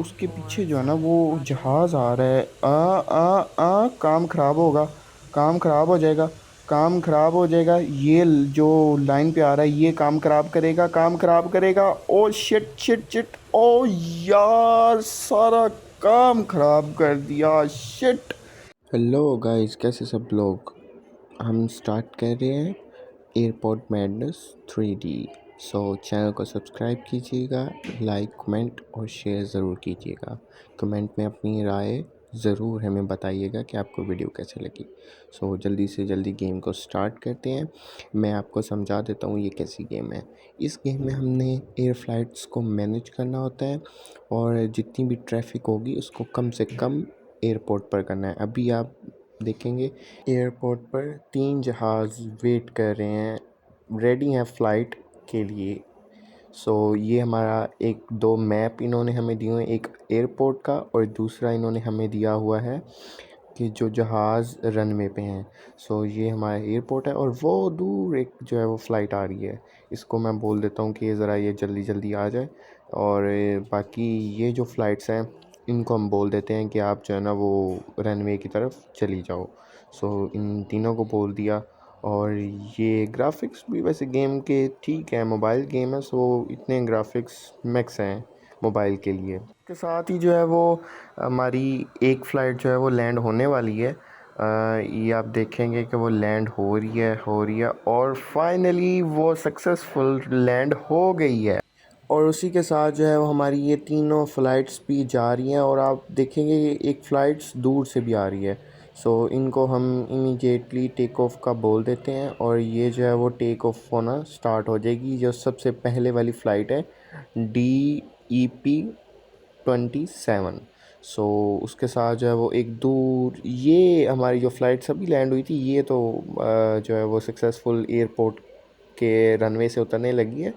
उसके पीछे जो है ना वो जहाज़ आ रहा है। काम ख़राब होगा, काम ख़राब हो जाएगा, काम ख़राब हो जाएगा। ये जो लाइन पे आ रहा है ये काम ख़राब करेगा, काम ख़राब करेगा। ओ शिट शिट शिट, ओ यार सारा काम ख़राब कर दिया, शिट। हेलो गाइस, कैसे सब लोग। हम स्टार्ट कर रहे हैं एयरपोर्ट मैडनेस 3D। सो चैनल को सब्सक्राइब कीजिएगा, लाइक कमेंट और शेयर ज़रूर कीजिएगा। कमेंट में अपनी राय ज़रूर हमें बताइएगा कि आपको वीडियो कैसे लगी। सो जल्दी से जल्दी गेम को स्टार्ट करते हैं। मैं आपको समझा देता हूँ ये कैसी गेम है। इस गेम में हमने एयर फ्लाइट्स को मैनेज करना होता है और जितनी भी ट्रैफिक होगी उसको कम से कम एयरपोर्ट पर करना है। अभी आप देखेंगे एयरपोर्ट पर 3 जहाज़ वेट कर रहे हैं, रेडी हैं फ़्लाइट के लिए। सो ये हमारा एक दो मैप इन्होंने हमें दिए हैं, एक एयरपोर्ट का और दूसरा इन्होंने हमें दिया हुआ है कि जो जहाज़ रनवे पे हैं। सो ये हमारा एयरपोर्ट है और वो दूर एक जो है वो फ़्लाइट आ रही है। इसको मैं बोल देता हूँ कि ये ज़रा ये जल्दी जल्दी आ जाए। और बाकी ये जो फ़्लाइट्स हैं इनको हम बोल देते हैं कि आप जो है ना वो रनवे की तरफ चली जाओ। सो इन तीनों को बोल दिया। और ये ग्राफिक्स भी वैसे गेम के ठीक है, मोबाइल गेम है सो इतने ग्राफिक्स मैक्स हैं मोबाइल के लिए। के साथ ही जो है वो हमारी एक फ़्लाइट जो है वो लैंड होने वाली है। ये आप देखेंगे कि वो लैंड हो रही है और फाइनली वो सक्सेसफुल लैंड हो गई है। और उसी के साथ जो है वो हमारी ये तीनों फ़्लाइट्स भी जा रही हैं और आप देखेंगे ये एक फ़्लाइट्स दूर से भी आ रही है। सो इनको हम इमीडिएटली टेक ऑफ का बोल देते हैं और ये जो है वो टेक ऑफ होना स्टार्ट हो जाएगी। जो सबसे पहले वाली फ़्लाइट है DEP-27। सो उसके साथ जो है वो एक दूर ये हमारी जो फ़्लाइट अभी लैंड हुई थी ये तो जो है वो सक्सेसफुल एयरपोर्ट के रनवे से उतरने लगी है।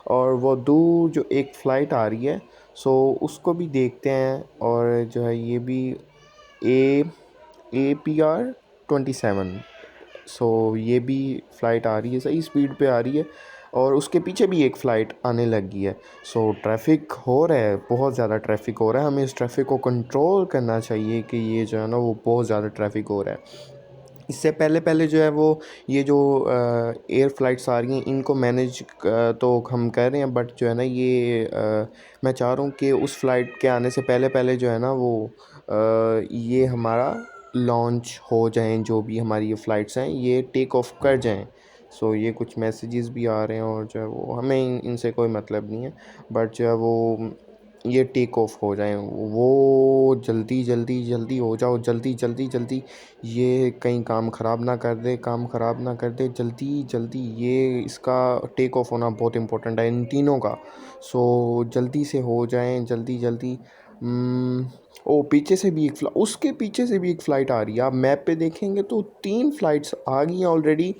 और वो दूर जो एक फ़्लाइट आ रही है सो उसको भी देखते हैं। और जो है ये भी ए APR-27। सो ये भी फ़्लाइट आ रही है, सही स्पीड पे आ रही है और उसके पीछे भी एक फ़्लाइट आने लगी है। सो ट्रैफ़िक हो रहा है, बहुत ज़्यादा ट्रैफ़िक हो रहा है। हमें इस ट्रैफ़िक को कंट्रोल करना चाहिए कि ये जो है ना वो बहुत ज़्यादा ट्रैफ़िक हो रहा है। इससे पहले पहले जो है वो ये जो एयर फ्लाइट्स आ रही हैं इनको मैनेज तो हम कर रहे हैं, बट जो है ना ये मैं चाह रहा हूँ कि उस फ़्लाइट के आने से पहले पहले जो है ना वो ये हमारा लॉन्च हो जाएं। जो भी हमारी ये फ़्लाइट्स हैं ये टेक ऑफ कर जाएं। सो ये कुछ मैसेजेस भी आ रहे हैं और जो है वो हमें इनसे कोई मतलब नहीं है, बट जो है वो ये टेक ऑफ हो जाएं। वो जल्दी जल्दी जल्दी हो जाओ, जल्दी जल्दी जल्दी। ये कहीं काम ख़राब ना कर दे, काम ख़राब ना कर दे, जल्दी जल्दी। ये इसका टेक ऑफ होना बहुत इम्पोर्टेंट है इन तीनों का। सो जल्दी से हो जाएं, जल्दी जल्दी। ओ पीछे से भी एक उसके पीछे से भी एक फ़्लाइट आ रही है। आप मैप पे देखेंगे तो 3 फ़्लाइट्स आ गई हैं ऑलरेडी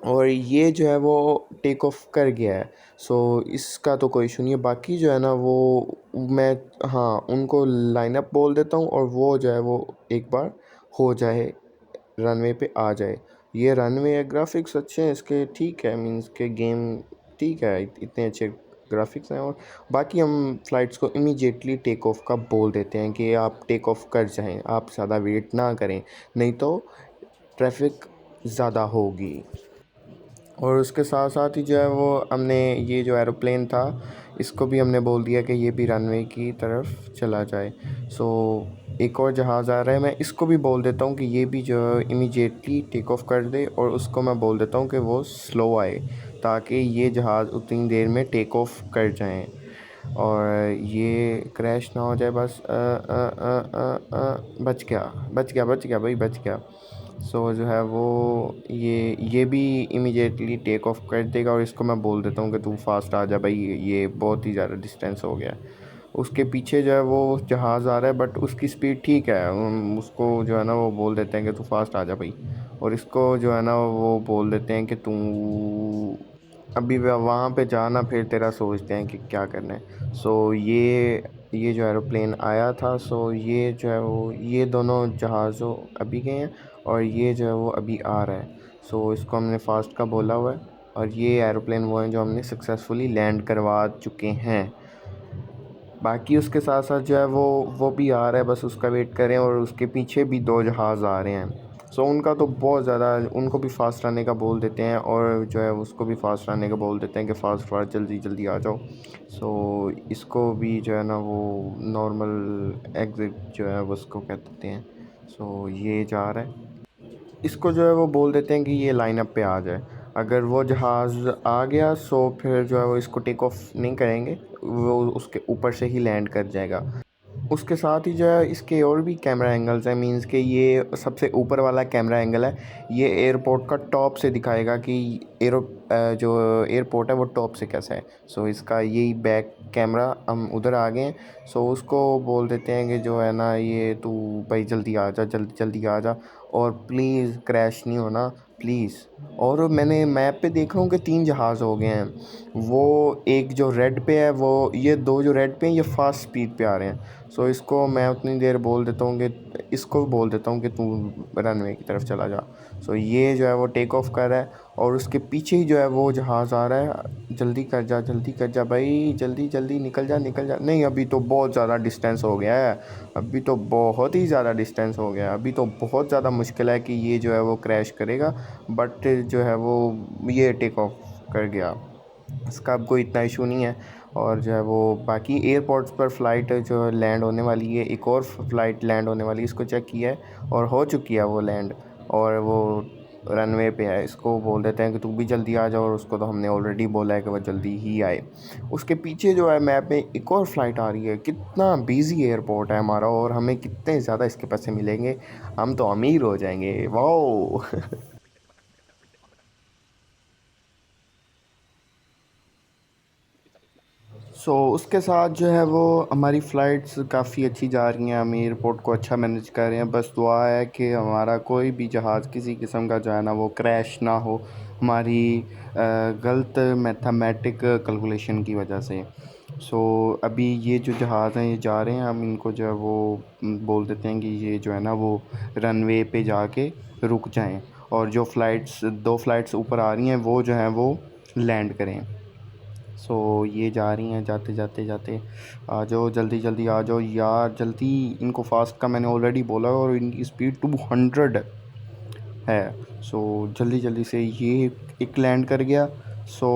और ये जो है वो टेक ऑफ कर गया है। सो इसका तो कोई इशू नहीं है। बाकी जो है ना वो मैं हाँ उनको लाइनअप बोल देता हूँ और वो जो है वो एक बार हो जाए, रनवे पे आ जाए। ये रनवे ग्राफिक्स अच्छे हैं इसके, ठीक है, मींस के गेम ठीक है, इतने अच्छे ग्राफिक्स हैं। और बाकी हम फ़्लाइट्स को इमीडिएटली टेक ऑफ का बोल देते हैं कि आप टेक ऑफ कर जाएं, आप ज़्यादा वेट ना करें, नहीं तो ट्रैफिक ज़्यादा होगी। और उसके साथ साथ ही जो है वो हमने ये जो एरोप्लेन था इसको भी हमने बोल दिया कि ये भी रनवे की तरफ चला जाए। सो एक और जहाज़ आ रहा है, मैं इसको भी बोल देता हूँ कि ये भी जो है इमीडिएटली टेक ऑफ कर दे और उसको मैं बोल देता हूँ कि वो स्लो आए ताकि ये जहाज़ उतनी देर में टेक ऑफ कर जाएं और ये क्रैश ना हो जाए। बस बच गया, बच गया, बच गया भाई, बच गया। सो जो है वो ये भी इमीडिएटली टेक ऑफ कर देगा और इसको मैं बोल देता हूँ कि तू फास्ट आ जा भाई, ये बहुत ही ज़्यादा डिस्टेंस हो गया है। उसके पीछे जो है वो जहाज़ आ रहा है बट उसकी स्पीड ठीक है। उसको जो है ना वो बोल देते हैं कि तू फास्ट आ जा भाई। और इसको जो है ना वो बोल देते हैं कि तू अभी वहाँ पे जाना, फिर तेरा सोचते हैं कि क्या करना है। सो ये जो एरोप्लेन आया था सो ये जो है वो ये दोनों जहाज़ों अभी गए हैं और ये जो है वो अभी आ रहा है। सो इसको हमने फास्ट का बोला हुआ है और ये एरोप्लेन वो हैं जो हमने सक्सेसफुली लैंड करवा चुके हैं। बाकी उसके साथ साथ जो है वो भी आ रहा है, बस उसका वेट करें। और उसके पीछे भी 2 जहाज़ आ रहे हैं। सो उनका तो बहुत ज़्यादा, उनको भी फ़ास्ट आने का बोल देते हैं, और जो है उसको भी फ़ास्ट आने का बोल देते हैं कि फ़ास्ट फ़ास्ट जल्दी जल्दी आ जाओ। सो इसको भी जो है ना वो नॉर्मल एग्ज़िट जो है वो उसको कह देते हैं। सो ये जा रहा है, इसको जो है वो बोल देते हैं कि ये लाइनअप पे आ जाए। अगर वो जहाज़ आ गया सो फिर जो है वो इसको टेक ऑफ नहीं करेंगे, वो उसके ऊपर से ही लैंड कर जाएगा। उसके साथ ही जो है इसके और भी कैमरा एंगल्स हैं, मींस कि ये सबसे ऊपर वाला कैमरा एंगल है, ये एयरपोर्ट का टॉप से दिखाएगा कि जो एयरपोर्ट है वो टॉप से कैसा है। सो इसका यही बैक कैमरा, हम उधर आ गए हैं। सो उसको बोल देते हैं कि जो है ना ये तू भाई जल्दी आ जा, जल्दी जल्दी आ जा, और प्लीज़ क्रैश नहीं होना, प्लीज़। और मैंने मैप पे देख रहा हूँ कि 3 जहाज़ हो गए हैं। वो एक जो रेड पे है, वो ये 2 जो रेड पे हैं ये फ़ास्ट स्पीड पे आ रहे हैं। सो इसको मैं उतनी देर बोल देता हूँ कि इसको बोल देता हूँ कि तू रनवे की तरफ चला जा। सो ये जो है वो टेक ऑफ कर रहा है, और उसके पीछे ही जो है वो जहाज़ आ रहा है। जल्दी कर जा, जल्दी कर जा भाई, जल्दी जल्दी निकल जा, निकल जा। नहीं, अभी तो बहुत ज़्यादा डिस्टेंस हो गया है, अभी तो बहुत ही ज़्यादा डिस्टेंस हो गया है। अभी तो बहुत ज़्यादा मुश्किल है कि ये जो है वो क्रैश करेगा, बट जो है वो ये टेक ऑफ कर गया। इसका अब कोई इतना इशू नहीं है। और जो है वो बाकी एयरपोर्ट्स पर फ़्लाइट जो लैंड होने वाली है, एक और फ़्लाइट लैंड होने वाली है, इसको चेक किया है और हो चुकी है वो लैंड, और वो रनवे पे है। इसको बोल देते हैं कि तू भी जल्दी आ जा, और उसको तो हमने ऑलरेडी बोला है कि वह जल्दी ही आए। उसके पीछे जो है मैप में एक और फ़्लाइट आ रही है। कितना बिजी एयरपोर्ट है हमारा, और हमें कितने ज़्यादा इसके पैसे मिलेंगे, हम तो अमीर हो जाएंगे, वाओ। उसके साथ जो है वो हमारी फ़्लाइट्स काफ़ी अच्छी जा रही हैं, हम एयरपोर्ट को अच्छा मैनेज कर रहे हैं। बस दुआ है कि हमारा कोई भी जहाज़ किसी किस्म का जो है ना वो क्रैश ना हो, हमारी गलत मैथमेटिक कैलकुलेशन की वजह से। अभी ये जो जहाज़ हैं ये जा रहे हैं, हम इनको जो है वो बोल देते हैं कि ये जो है ना वो रनवे पे जाके रुक जाएं, और जो फ़्लाइट्स 2 फ़्लाइट्स ऊपर आ रही हैं वो जो हैं वो लैंड करें। ये जा रही हैं, जाते जाते जाते आ जाओ, जल्दी जल्दी आ जाओ यार, जल्दी। इनको फास्ट का मैंने ऑलरेडी बोला, और इनकी स्पीड 200 है। जल्दी जल्दी से ये एक लैंड कर गया। सो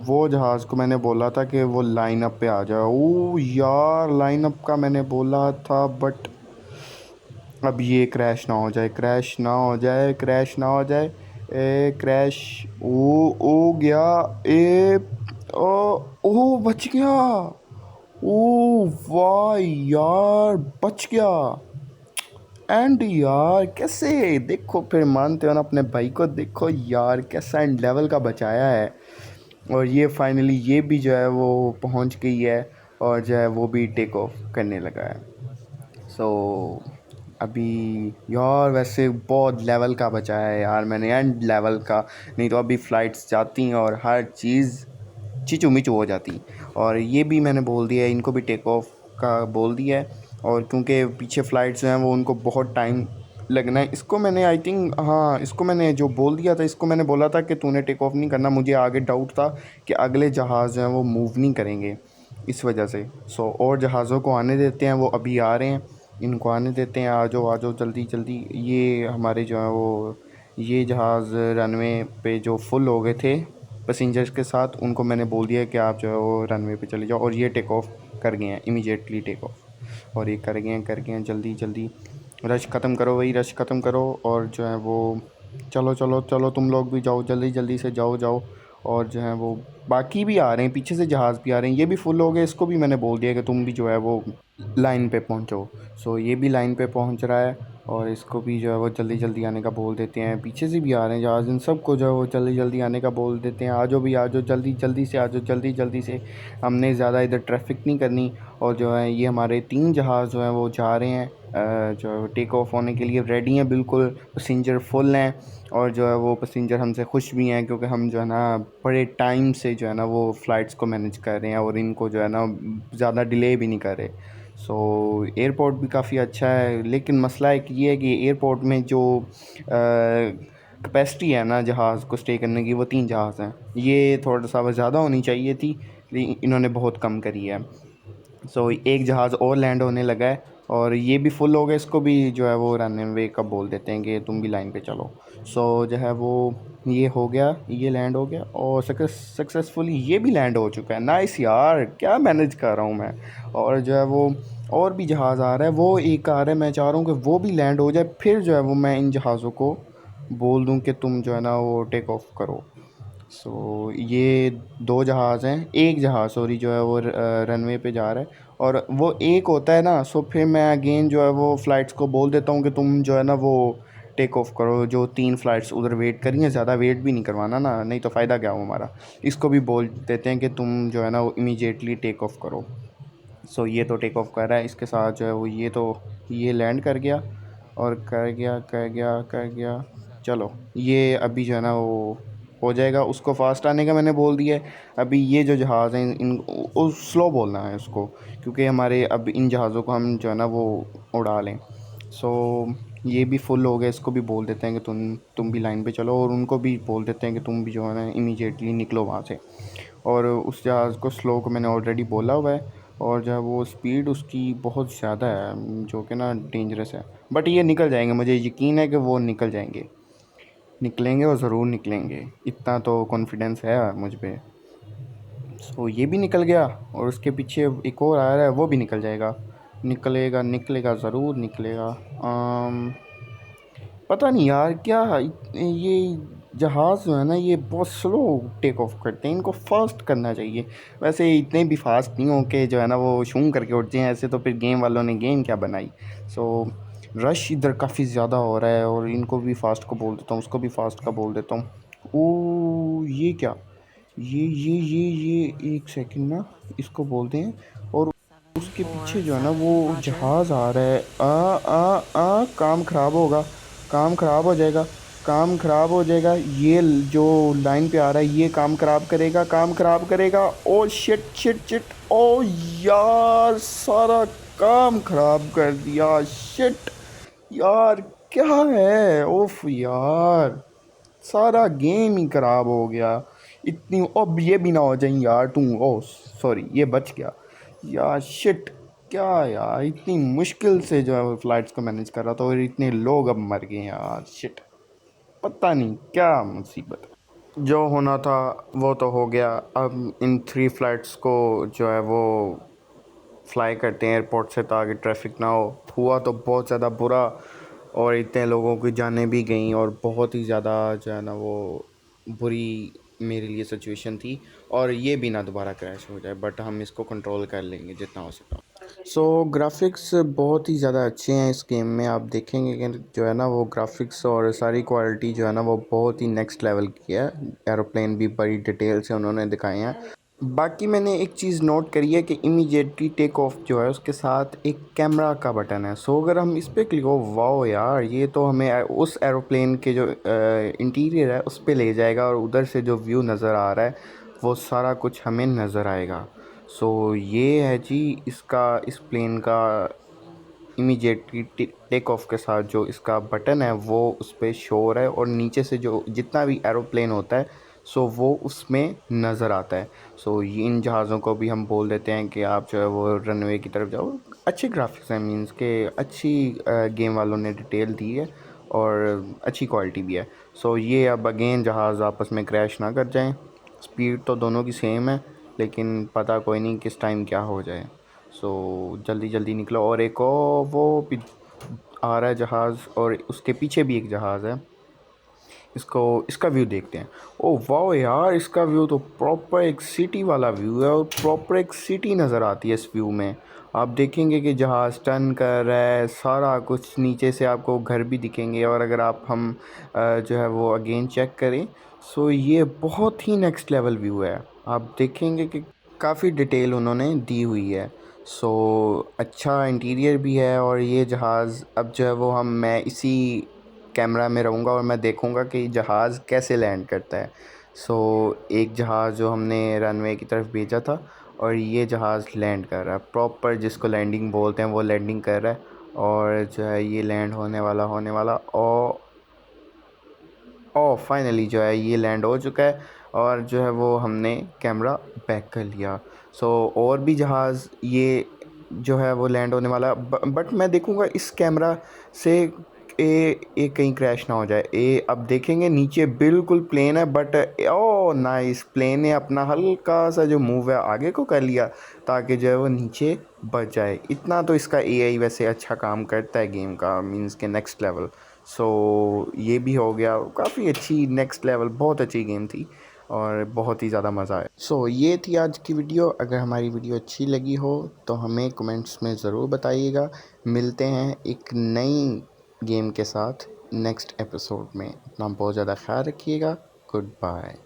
वो जहाज़ को मैंने बोला था कि वो लाइन अप पे आ जाए। ओ यार, लाइन अप का मैंने बोला था, बट अब ये क्रैश ना हो जाए, क्रैश ना हो जाए, क्रैश ना हो जाए। ए क्रैश ओ गया। ए ओ ओ बच गया। ओ वाह यार, बच गया। एंड यार कैसे, देखो फिर मानते हो ना अपने भाई को, देखो यार कैसा एंड लेवल का बचाया है। और ये फाइनली ये भी जो है वो पहुंच गई है, और जो है वो भी टेक ऑफ करने लगा है। सो अभी यार वैसे बहुत लेवल का बचा है यार, मैंने एंड लेवल का, नहीं तो अभी फ़्लाइट्स जाती हैं और हर चीज़ चिचू मिचू हो जाती। और ये भी मैंने बोल दिया है, इनको भी टेक ऑफ का बोल दिया है। और क्योंकि पीछे फ़्लाइट्स जो हैं वो उनको बहुत टाइम लगना है। इसको मैंने आई थिंक, हाँ, इसको मैंने जो बोल दिया था, इसको मैंने बोला था कि तूने टेक ऑफ नहीं करना। मुझे आगे डाउट था कि अगले जहाज़ जो हैं वो मूव नहीं करेंगे इस वजह से। और जहाज़ों को आने देते हैं, वो अभी आ रहे हैं, इनको आने देते हैं। आ जाओ आ जाओ जल्दी जल्दी। ये हमारे जो है वो ये जहाज़ रनवे पे जो फुल हो गए थे पैसेंजर्स के साथ, उनको मैंने बोल दिया कि आप जो है वो रनवे पे चले जाओ, और ये टेक ऑफ कर गए हैं, इमीडिएटली टेक ऑफ। और ये कर गए हैं जल्दी जल्दी। रश ख़त्म करो भाई, रश ख़त्म करो, और जो है वो चलो चलो चलो, तुम लोग भी जाओ, जल्दी जल्दी से जाओ जाओ। और जो है वो बाकी भी आ रहे हैं, पीछे से जहाज़ भी आ रहे हैं, ये भी फुल हो गए। इसको भी मैंने बोल दिया कि तुम भी जो है वो लाइन पे पहुंचो। ये भी लाइन पे पहुंच रहा है, और इसको भी जो है वो जल्दी जल्दी आने का बोल देते हैं। पीछे से भी आ रहे हैं जहाज़, इन सबको जो है वो जल्दी जल्दी आने का बोल देते हैं। आ जाओ भी, आ जाओ जल्दी जल्दी से, आ जाओ जल्दी जल्दी से, हमने ज़्यादा इधर ट्रैफिक नहीं करनी। और जो है ये हमारे 3 जहाज़ जो हैं वो जा रहे हैं, जो टेक ऑफ होने के लिए रेडी हैं बिल्कुल, पैसेंजर फुल हैं। और जो है वो पैसेंजर हमसे खुश भी हैं, क्योंकि हम जो है ना बड़े टाइम से जो है ना वो फ़्लाइट्स को मैनेज कर रहे हैं, और इनको जो है ना ज़्यादा डिले भी नहीं कर रहे। एयरपोर्ट भी काफ़ी अच्छा है, लेकिन मसला एक ये है कि एयरपोर्ट में जो कैपेसिटी है ना जहाज़ को स्टे करने की, वो 3 जहाज़ हैं। ये थोड़ा सा ज़्यादा होनी चाहिए थी, लेकिन इन्होंने बहुत कम करी है। सो एक जहाज़ और लैंड होने लगा है और ये भी फुल हो गया, इसको भी जो है वो रनवे का बोल देते हैं कि तुम भी लाइन पे चलो। सो जो है वो ये हो गया, ये लैंड हो गया और सक्सेसफुली ये भी लैंड हो चुका है। नाइस यार, क्या मैनेज कर रहा हूँ मैं। और जो है वो और भी जहाज़ आ रहा है, वो एक आ रहा है, मैं चाह रहा हूँ कि वो भी लैंड हो जाए, फिर जो है वो मैं इन जहाज़ों को बोल दूँ कि तुम जो है ना वो टेक ऑफ करो। सो ये दो जहाज़ हैं, एक जहाज़ सॉरी जो है वो रनवे पे जा रहा है और वो एक होता है ना। सो फिर मैं अगेन जो है वो फ़्लाइट्स को बोल देता हूँ कि तुम जो है ना वो टेक ऑफ करो। जो 3 फ़्लाइट्स उधर वेट करी हैं, ज़्यादा वेट भी नहीं करवाना ना, नहीं तो फ़ायदा क्या हो हमारा। इसको भी बोल देते हैं कि तुम जो है ना वो इमीडिएटली टेक ऑफ करो। सो ये तो टेक ऑफ कर रहा है, इसके साथ जो है वो ये लैंड कर गया और कर गया। चलो ये अभी जो है ना वो हो जाएगा, उसको फास्ट आने का मैंने बोल दिया है। अभी ये जो जहाज़ हैं इन स्लो बोलना है उसको, क्योंकि हमारे अब इन जहाज़ों को हम जो है ना वो उड़ा लें। सो ये भी फुल हो गया, इसको भी बोल देते हैं कि तुम भी लाइन पे चलो और उनको भी बोल देते हैं कि तुम भी जो है ना इमीडिएटली निकलो वहाँ से। और उस जहाज़ को स्लो को मैंने ऑलरेडी बोला हुआ है और जो है वो स्पीड उसकी बहुत ज़्यादा है, जो कि ना डेंजरस है। बट ये निकल जाएंगे, मुझे यकीन है कि वो निकल जाएंगे, निकलेंगे और ज़रूर निकलेंगे, इतना तो कॉन्फिडेंस है मुझ पे। सो ये भी निकल गया और उसके पीछे एक और आ रहा है, वो भी निकल जाएगा, निकलेगा निकलेगा ज़रूर निकलेगा। पता नहीं यार क्या ये जहाज़ जो है ना ये बहुत स्लो टेक ऑफ करते हैं, इनको फास्ट करना चाहिए। वैसे इतने भी फास्ट नहीं हो के जो है ना वो शूं करके उठ जाएं, ऐसे तो फिर गेम वालों ने गेम क्या बनाई। सो रश इधर काफ़ी ज़्यादा हो रहा है और इनको भी फास्ट को बोल देता हूँ, उसको भी फास्ट का बोल देता हूँ। ओ ये क्या, ये एक सेकंड ना, इसको बोलते हैं। और उसके पीछे जो है ना वो जहाज़ आ रहा है, काम ख़राब होगा, काम ख़राब हो जाएगा, काम ख़राब हो जाएगा। जो लाइन पे आ रहा है ये काम ख़राब करेगा, काम ख़राब करेगा। ओ शिट शिट शिट, ओ यार सारा काम ख़राब कर दिया, शिट यार, क्या है, ओफ यार, सारा गेम ही ख़राब हो गया। इतनी अब ये भी ना हो जाए यार तू, ओ सॉरी ये बच गया यार, शिट। क्या यार, इतनी मुश्किल से जो है वो फ़्लाइट्स को मैनेज कर रहा था और इतने लोग अब मर गए यार, शिट। पता नहीं क्या मुसीबत है। जो होना था वो तो हो गया। अब इन 3 फ़्लाइट्स को जो है वो फ्लाई करते हैं एयरपोर्ट से ताकि ट्रैफिक ना हो। हुआ तो बहुत ज़्यादा बुरा और इतने लोगों की जानें भी गईं और बहुत ही ज़्यादा जो है ना वो बुरी मेरे लिए सिचुएशन थी। और ये भी ना दोबारा क्रैश हो जाए, बट हम इसको कंट्रोल कर लेंगे जितना हो सका। सो ग्राफिक्स बहुत ही ज़्यादा अच्छे हैं इस गेम में, आप देखेंगे कि जो है ना वो ग्राफिक्स और सारी क्वालिटी जो है ना वो बहुत ही नेक्स्ट लेवल की है। एरोप्लेन भी बड़ी डिटेल से उन्होंने दिखाए हैं। बाकी मैंने एक चीज़ नोट करी है कि इमीडिएटली टेक ऑफ जो है उसके साथ एक कैमरा का बटन है। सो अगर हम इस पर क्लिक हो, वाओ यार, ये तो हमें उस एरोप्लेन के जो इंटीरियर है उस पर ले जाएगा और उधर से जो व्यू नज़र आ रहा है वो सारा कुछ हमें नज़र आएगा। सो ये है जी इसका, इस प्लेन का इमीडिएटली टेक ऑफ के साथ जो इसका बटन है वो उस पर शो हो रहा है और नीचे से जो जितना भी एरोप्लेन होता है सो वो उसमें नज़र आता है। सो इन जहाज़ों को भी हम बोल देते हैं कि आप जो है वो रनवे की तरफ जाओ। अच्छे ग्राफिक्स हैं, मीन्स के अच्छी गेम वालों ने डिटेल दी है और अच्छी क्वालिटी भी है। सो ये अब अगेन जहाज़ आपस में क्रैश ना कर जाएं। स्पीड तो दोनों की सेम है, लेकिन पता कोई नहीं किस टाइम क्या हो जाए। सो जल्दी जल्दी निकलो। और एक और वो भी आ रहा है जहाज़ और उसके पीछे भी एक जहाज़ है, इसको इसका व्यू देखते हैं। ओह वाह यार, इसका व्यू तो प्रॉपर एक सिटी वाला व्यू है और प्रॉपर एक सिटी नज़र आती है इस व्यू में। आप देखेंगे कि जहाज़ टर्न कर रहा है, सारा कुछ नीचे से आपको घर भी दिखेंगे। और अगर हम जो है वो अगेन चेक करें, सो ये बहुत ही नेक्स्ट लेवल व्यू है। आप देखेंगे कि काफ़ी डिटेल उन्होंने दी हुई है। सो अच्छा इंटीरियर भी है। और ये जहाज़ अब जो है वो मैं इसी कैमरा में रहूँगा और मैं देखूँगा कि जहाज़ कैसे लैंड करता है। सो एक जहाज़ जो हमने रनवे की तरफ भेजा था और ये जहाज़ लैंड कर रहा है प्रॉपर, जिसको लैंडिंग बोलते हैं, वो लैंडिंग कर रहा है। और जो है ये लैंड होने वाला और फाइनली जो है ये लैंड हो चुका है और जो है वो हमने कैमरा बैक कर लिया। सो और भी जहाज़ ये जो है वो लैंड होने वाला, बट मैं देखूँगा इस कैमरा से ए कहीं क्रैश ना हो जाए। अब देखेंगे नीचे बिल्कुल प्लेन है, बट ओ नाइस, प्लेन ने अपना हल्का सा जो मूव है आगे को कर लिया ताकि जो है वो नीचे बच जाए। इतना तो इसका एआई वैसे अच्छा काम करता है गेम का, मींस के नेक्स्ट लेवल। सो ये भी हो गया, काफ़ी अच्छी नेक्स्ट लेवल, बहुत अच्छी गेम थी और बहुत ही ज़्यादा मज़ा आया। ये थी आज की वीडियो। अगर हमारी वीडियो अच्छी लगी हो तो हमें कमेंट्स में ज़रूर बताइएगा। मिलते हैं एक नई गेम के साथ नेक्स्ट एपिसोड में। अपना बहुत ज़्यादा ख्याल रखिएगा। Good bye.